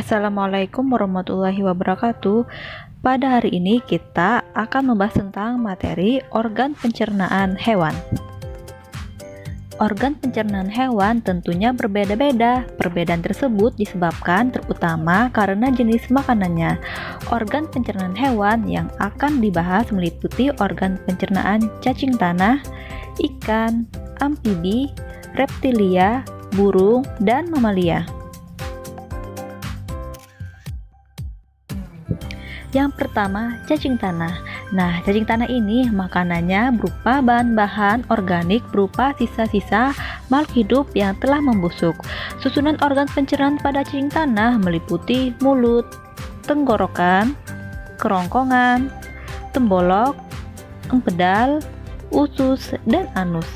Assalamualaikum warahmatullahi wabarakatuh. Pada hari ini kita akan membahas tentang materi organ pencernaan hewan. Organ pencernaan hewan tentunya berbeda-beda. Perbedaan tersebut disebabkan terutama karena jenis makanannya. Organ pencernaan hewan yang akan dibahas meliputi organ pencernaan cacing tanah, ikan, amfibi, reptilia, burung, dan mamalia. Yang pertama, cacing tanah. Nah, cacing tanah ini makanannya berupa bahan-bahan organik berupa sisa-sisa makhluk hidup yang telah membusuk. Susunan organ pencernaan pada cacing tanah meliputi mulut, tenggorokan, kerongkongan, tembolok, empedal, usus, dan anus.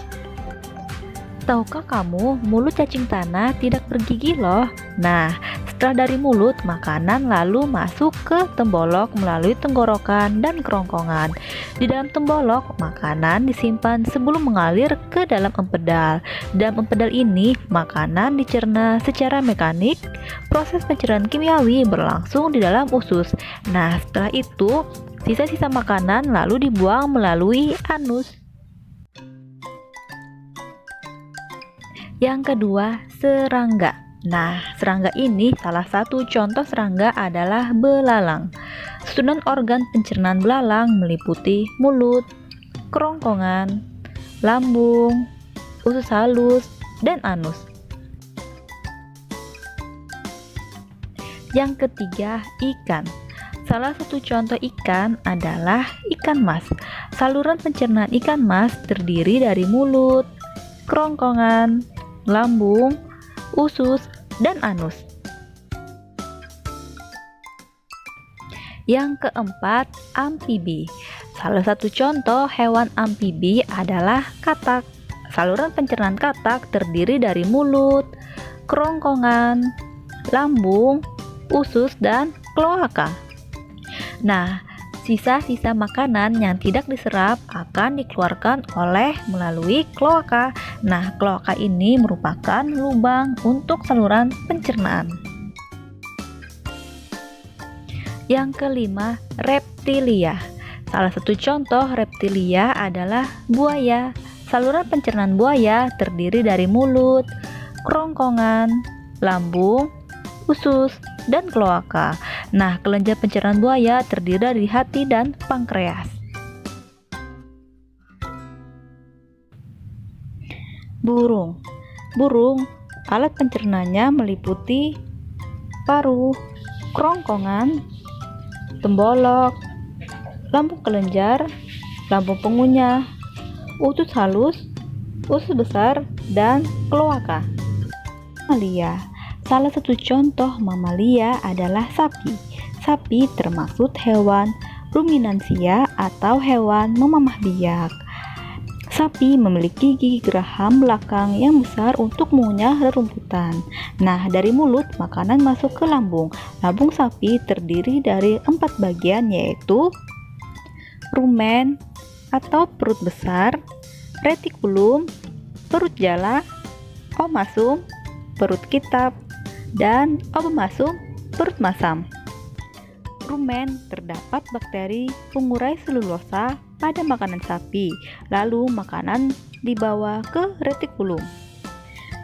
Tahukah kamu, mulut cacing tanah tidak bergigi loh? Nah, setelah dari mulut, makanan lalu masuk ke tembolok melalui tenggorokan dan kerongkongan. Di dalam tembolok, makanan disimpan sebelum mengalir ke dalam empedal. Dalam empedal ini, makanan dicerna secara mekanik. Proses pencernaan kimiawi berlangsung di dalam usus. Nah, setelah itu, sisa-sisa makanan lalu dibuang melalui anus. Yang kedua, serangga. Nah, serangga ini salah satu contoh serangga adalah belalang. Susunan organ pencernaan belalang meliputi mulut, kerongkongan, lambung, usus halus, dan anus. Yang ketiga, ikan. Salah satu contoh ikan adalah ikan mas. Saluran pencernaan ikan mas terdiri dari mulut, kerongkongan, lambung, usus, dan anus. Yang keempat, amfibi. Salah satu contoh hewan amfibi adalah katak. Saluran pencernaan katak terdiri dari mulut, kerongkongan, lambung, usus, dan kloaka. Nah, sisa-sisa makanan yang tidak diserap akan dikeluarkan melalui kloaka. Nah, kloaka ini merupakan lubang untuk saluran pencernaan. Yang kelima, reptilia. Salah satu contoh reptilia adalah buaya. Saluran pencernaan buaya terdiri dari mulut, kerongkongan, lambung, usus, dan kloaka. Nah, kelenjar pencernaan buaya terdiri dari hati dan pankreas. Burung. Burung, alat pencernaannya meliputi paru, kerongkongan, tembolok, lambung kelenjar, lambung pengunyah, usus halus, usus besar, dan kloaka. Mamalia. Salah satu contoh mamalia adalah sapi. Sapi termasuk hewan ruminansia atau hewan memamah biak. Sapi memiliki gigi geraham belakang yang besar untuk mengunyah rerumputan. Nah, dari mulut makanan masuk ke lambung. Lambung sapi terdiri dari 4 bagian, yaitu rumen atau perut besar, retikulum, perut jala, omasum, perut kitab, dan obomasum, perut masam. Rumen terdapat bakteri pengurai selulosa pada makanan sapi, lalu makanan dibawa ke retikulum.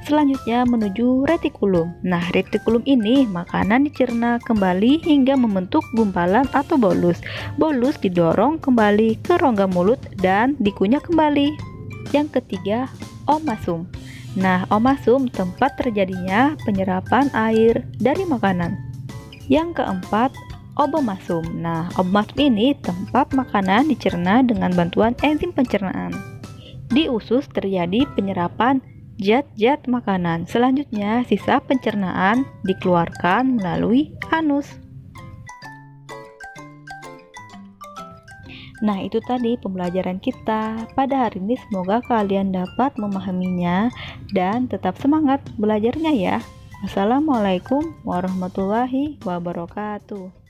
Selanjutnya menuju retikulum. Nah, retikulum ini makanan dicerna kembali hingga membentuk gumpalan atau bolus. Bolus didorong kembali ke rongga mulut dan dikunyah kembali. Yang ketiga, omasum. Nah, omasum tempat terjadinya penyerapan air dari makanan. Yang keempat, obomasum. Nah, obomasum ini tempat makanan dicerna dengan bantuan enzim pencernaan. Di usus terjadi penyerapan zat-zat makanan. Selanjutnya, sisa pencernaan dikeluarkan melalui anus. Nah, itu tadi pembelajaran kita pada hari ini. Semoga kalian dapat memahaminya dan tetap semangat belajarnya ya. Wassalamualaikum warahmatullahi wabarakatuh.